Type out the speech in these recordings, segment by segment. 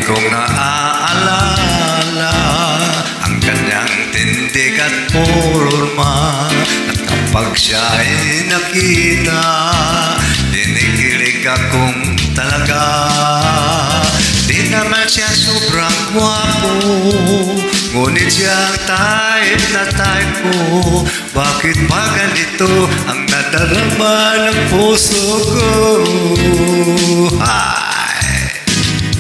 kong naaalala ang kanyang tindig at forma, at kapag siya ay nakita, dinikilig akong talaga. Di naman siya sobrang gwapo, ngunit siyang type na type ko. Bakit ba ganito ang nadarama ng puso ko?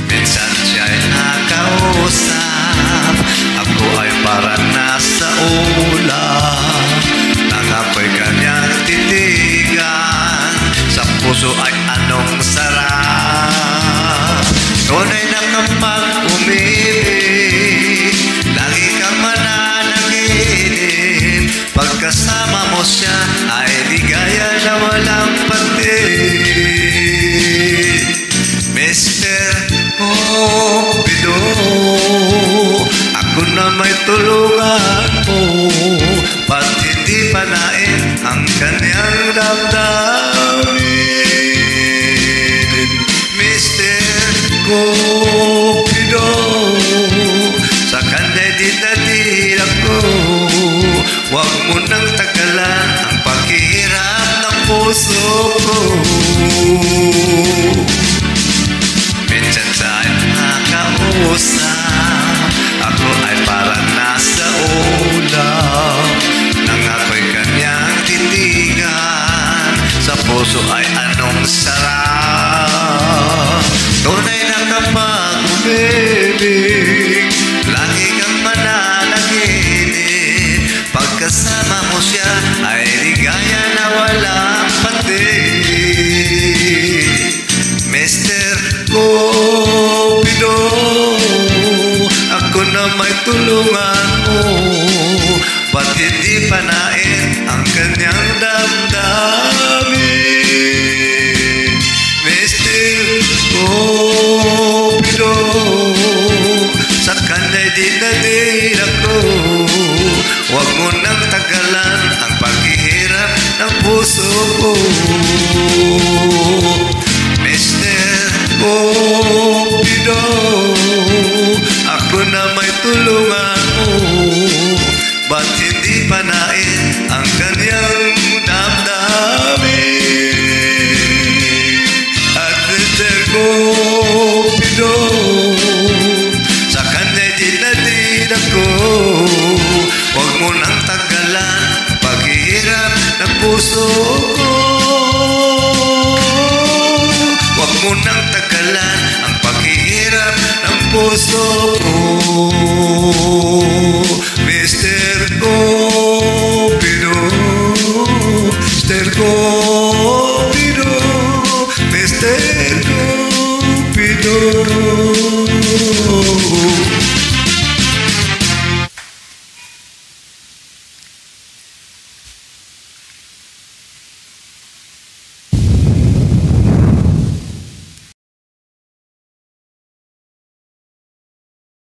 Minsan siya'y nakausap, ako ay parang nasa ulap. Nangapoy kanyang titigan, sa puso ay anong sarap. Tunay na kapag umibig, lagi kang mananaginip. Pagkasama mo siya ay ligaya na walang patid. Mr. Cupido, ako na may tulungan mo, ba't hindi panain ang kanyang damdamin? Mr. Cupido, sa kanya'y dinadil ako, huwag mo nang tagalan ang paghihirap ng puso ko. Minsan sa'y nakausap, ako ay parang nasa ulap. Nang ako'y kanyang titigan, sa puso ay anong sarap. Tunay na kapag umibig, lagi kang mananaginip. Pagkasama mo siya ay ligaya na walang patid. Mr. Cupido, ako na may tulungan mo, ba't hindi panain ang kanyang damdamin? Mr. Cupido, sa kanya'y dinadil ako, huwag mo nang tagalan ang paghihirap ng puso ko. Mr. Cupido, ako na may tulungan mo, ba't hindi panain ang kanyang damdamin? At Mr. Cupido, sa kanya'y dinadid ako, huwag mo nang tagalan ang paghihirap ng puso ko. Huwag mo nang tagalan ang paghihirap ng puso ko. Mr. Cupido, Mr. Cupido, Mr. Cupido.